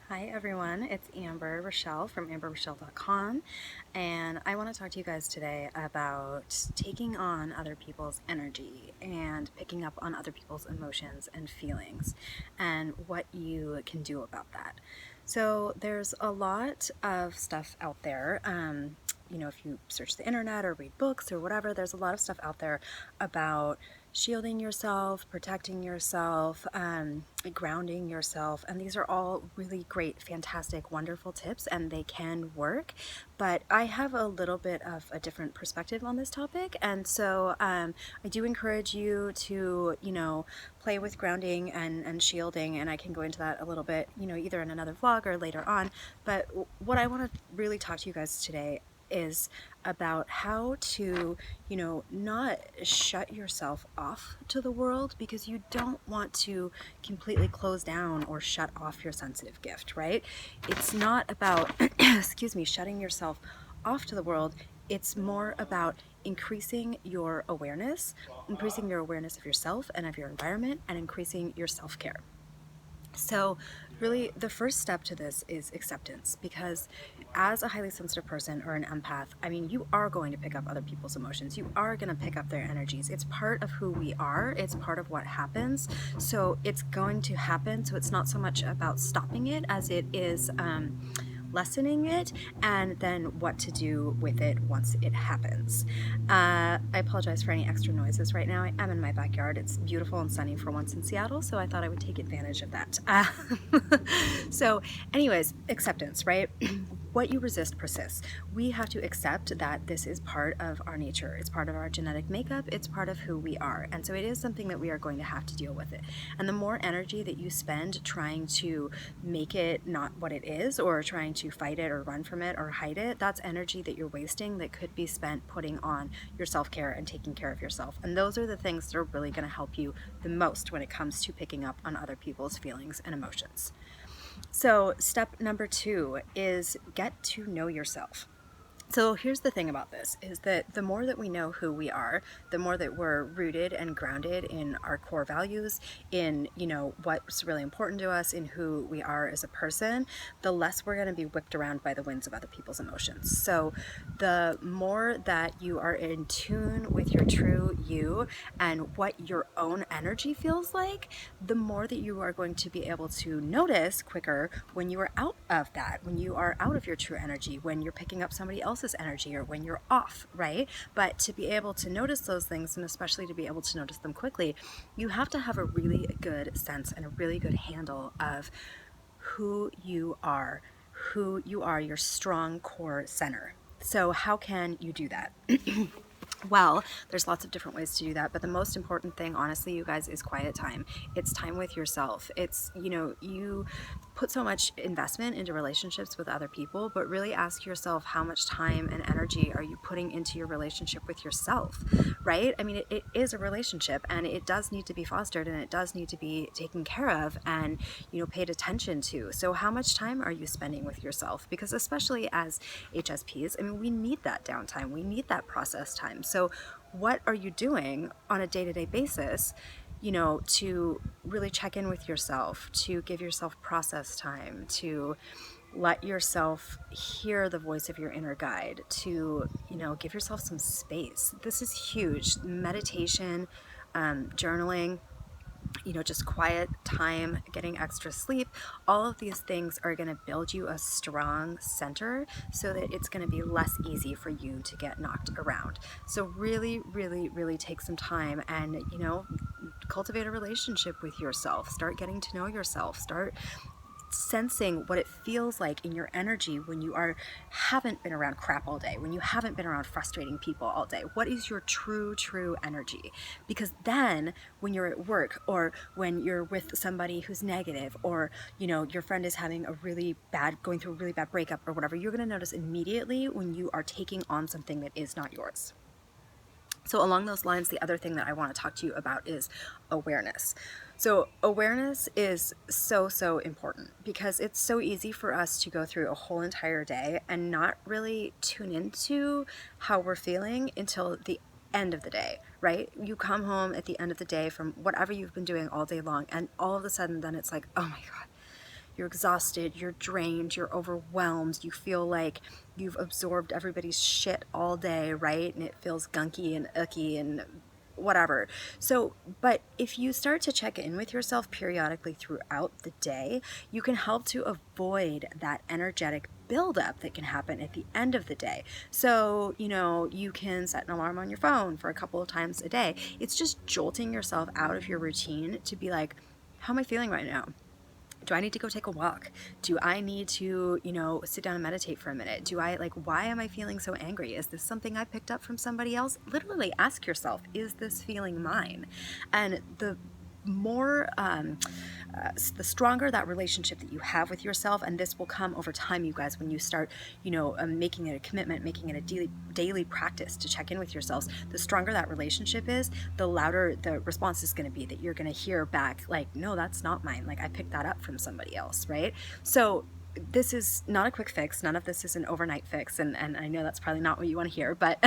Hi everyone, it's Amber Rochelle from amberrochelle.com, and I want to talk to you guys today about taking on other people's energy and picking up on other people's emotions and feelings and what you can do about that. So there's a lot of stuff out there. If you search the internet or read books or whatever, there's a lot of stuff out there about shielding yourself, protecting yourself, grounding yourself. And these are all really great, fantastic, wonderful tips, and they can work. But I have a little bit of a different perspective on this topic. And so I do encourage you to, play with grounding and shielding. And I can go into that a little bit, either in another vlog or later on. But what I want to really talk to you guys today is about how to, not shut yourself off to the world, because you don't want to completely close down or shut off your sensitive gift, right? It's not about, excuse me, shutting yourself off to the world. It's more about increasing your awareness of yourself and of your environment, and increasing your self-care. So really the first step to this is acceptance, because as a highly sensitive person or an empath, I mean, you are going to pick up other people's emotions. You are going to pick up their energies. It's part of who we are. It's part of what happens. So it's going to happen. So it's not so much about stopping it as it is lessening it, and then what to do with it once it happens. I apologize for any extra noises right now. I am in my backyard. It's beautiful and sunny for once in Seattle, so I thought I would take advantage of that. So anyways, acceptance, right? What you resist persists. We have to accept that this is part of our nature. It's part of our genetic makeup. It's part of who we are. And so it is something that we are going to have to deal with it. And the more energy that you spend trying to make it not what it is, or trying to fight it or run from it or hide it, that's energy that you're wasting that could be spent putting on your self-care and taking care of yourself. And those are the things that are really going to help you the most when it comes to picking up on other people's feelings and emotions. So step number 2 is get to know yourself. So here's the thing about this, is that the more that we know who we are, the more that we're rooted and grounded in our core values, in, what's really important to us, in who we are as a person, the less we're going to be whipped around by the winds of other people's emotions. So the more that you are in tune with your true you and what your own energy feels like, the more that you are going to be able to notice quicker when you are out of that, when you are out of your true energy, when you're picking up somebody else's energy, or when you're off, right? But to be able to notice those things, and especially to be able to notice them quickly, you have to have a really good sense and a really good handle of who you are, your strong core center. So how can you do that? Well, there's lots of different ways to do that, but the most important thing, honestly, you guys, is quiet time. It's time with yourself. It's, you put so much investment into relationships with other people, but really ask yourself, how much time and energy are you putting into your relationship with yourself, right? I mean, it is a relationship, and it does need to be fostered, and it does need to be taken care of and, paid attention to. So how much time are you spending with yourself? Because especially as HSPs, I mean, we need that downtime. We need that process time. So what are you doing on a day-to-day basis, to really check in with yourself, to give yourself process time, to let yourself hear the voice of your inner guide, to, give yourself some space. This is huge. Meditation, journaling, just quiet time, getting extra sleep, all of these things are going to build you a strong center so that it's going to be less easy for you to get knocked around. So really, really, really take some time and, cultivate a relationship with yourself. Start getting to know yourself. Start sensing what it feels like in your energy when you haven't been around crap all day, when you haven't been around frustrating people all day. What is your true energy? Because then when you're at work, or when you're with somebody who's negative, or your friend is having going through a really bad breakup or whatever, you're going to notice immediately when you are taking on something that is not yours. So along those lines, the other thing that I want to talk to you about is awareness. So awareness is so important, because it's so easy for us to go through a whole entire day and not really tune into how we're feeling until the end of the day, right? You come home at the end of the day from whatever you've been doing all day long, and all of a sudden then it's like, oh my God, you're exhausted, you're drained, you're overwhelmed, you feel like you've absorbed everybody's shit all day, right? And it feels gunky and icky and whatever. So, but if you start to check in with yourself periodically throughout the day, you can help to avoid that energetic buildup that can happen at the end of the day. So, you can set an alarm on your phone for a couple of times a day. It's just jolting yourself out of your routine to be like, how am I feeling right now? Do I need to go take a walk? Do I need to, sit down and meditate for a minute? Why am I feeling so angry? Is this something I picked up from somebody else? Literally ask yourself, is this feeling mine? And the stronger that relationship that you have with yourself, and this will come over time, you guys, when you start, making it a commitment, making it a daily practice to check in with yourselves, the stronger that relationship is, the louder the response is going to be, that you're going to hear back like, no, that's not mine. Like, I picked that up from somebody else, right? So this is not a quick fix. None of this is an overnight fix. And I know that's probably not what you want to hear, but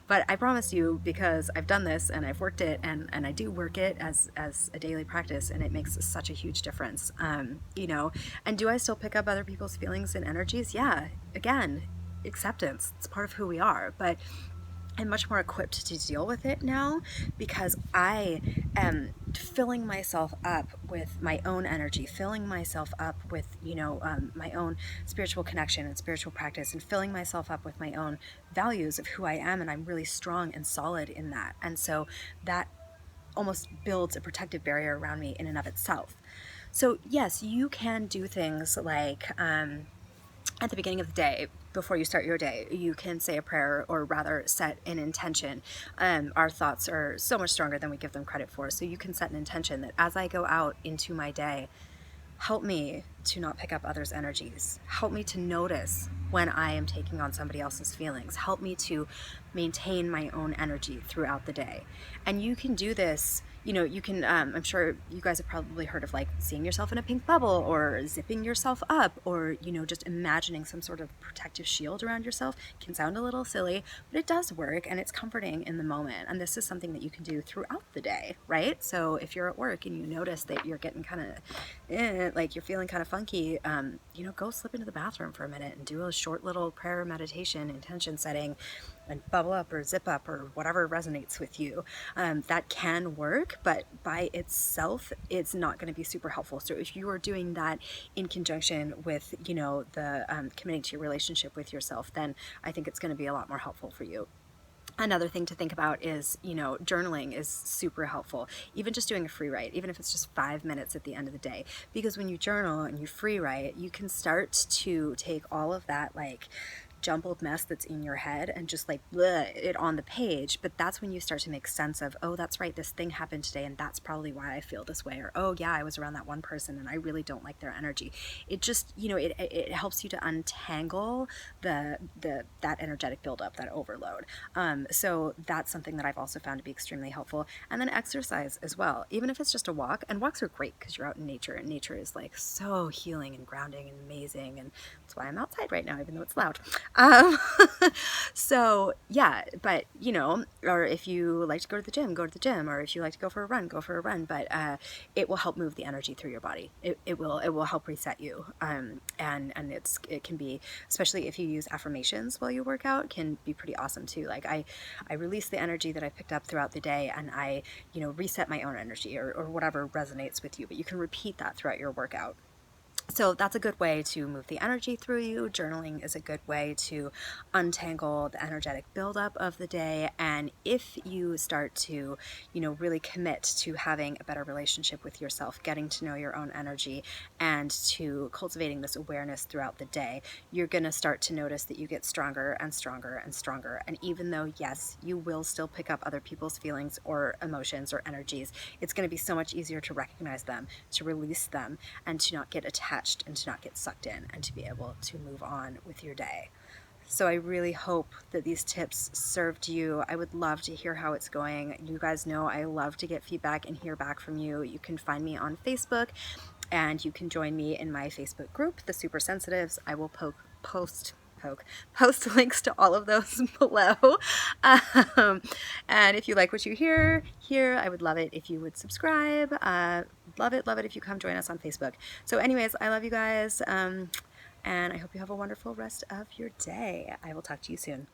but I promise you, because I've done this and I've worked it, and I do work it as a daily practice, and it makes such a huge difference. And do I still pick up other people's feelings and energies? Yeah. Again, acceptance. It's part of who we are. But I'm much more equipped to deal with it now, because I am filling myself up with my own energy, filling myself up with, my own spiritual connection and spiritual practice, and filling myself up with my own values of who I am. And I'm really strong and solid in that. And so that almost builds a protective barrier around me in and of itself. So yes, you can do things like, at the beginning of the day, before you start your day, you can say a prayer, or rather set an intention. Our thoughts are so much stronger than we give them credit for. So you can set an intention that as I go out into my day, help me to not pick up others' energies. Help me to notice when I am taking on somebody else's feelings. Help me to maintain my own energy throughout the day. And you can do this, you can, I'm sure you guys have probably heard of like seeing yourself in a pink bubble, or zipping yourself up, or, just imagining some sort of protective shield around yourself. It can sound a little silly, but it does work, and it's comforting in the moment. And this is something that you can do throughout the day, right? So if you're at work and you notice that you're getting kind of, like you're feeling kind of funky, go slip into the bathroom for a minute and do a short little prayer, meditation, intention setting, and bubble up or zip up or whatever resonates with you. That can work, but by itself, it's not going to be super helpful. So if you are doing that in conjunction with, the committing to your relationship with yourself, then I think it's going to be a lot more helpful for you. Another thing to think about is, journaling is super helpful. Even just doing a free write, even if it's just 5 minutes at the end of the day. Because when you journal and you free write, you can start to take all of that, like, jumbled mess that's in your head and just like bleh, it on the page. But that's when you start to make sense of, oh, that's right, this thing happened today and that's probably why I feel this way. Or, oh yeah, I was around that one person and I really don't like their energy. It just, it helps you to untangle that energetic buildup, that overload. So that's something that I've also found to be extremely helpful. And then exercise as well, even if it's just a walk. And walks are great because you're out in nature, and nature is like so healing and grounding and amazing. And that's why I'm outside right now, even though it's loud. Um, so yeah, but or if you like to go to the gym, go to the gym, or if you like to go for a run, go for a run. But it will help move the energy through your body. It will help reset you. And it can be, especially if you use affirmations while you work out, can be pretty awesome too. Like I release the energy that I picked up throughout the day, and I reset my own energy, or whatever resonates with you. But you can repeat that throughout your workout. So that's a good way to move the energy through you. Journaling is a good way to untangle the energetic buildup of the day. And if you start to, really commit to having a better relationship with yourself, getting to know your own energy, and to cultivating this awareness throughout the day, you're going to start to notice that you get stronger and stronger and stronger. And even though, yes, you will still pick up other people's feelings or emotions or energies, it's going to be so much easier to recognize them, to release them, and to not get attached and to not get sucked in, and to be able to move on with your day. So I really hope that these tips served you. I would love to hear how it's going. You guys know I love to get feedback and hear back from you. You can find me on Facebook, and you can join me in my Facebook group, The Super Sensitives. I will post post links to all of those below. And if you like what you hear here, I would love it if you would subscribe. Love it if you come join us on Facebook. So anyways, I love you guys, and I hope you have a wonderful rest of your day. I will talk to you soon.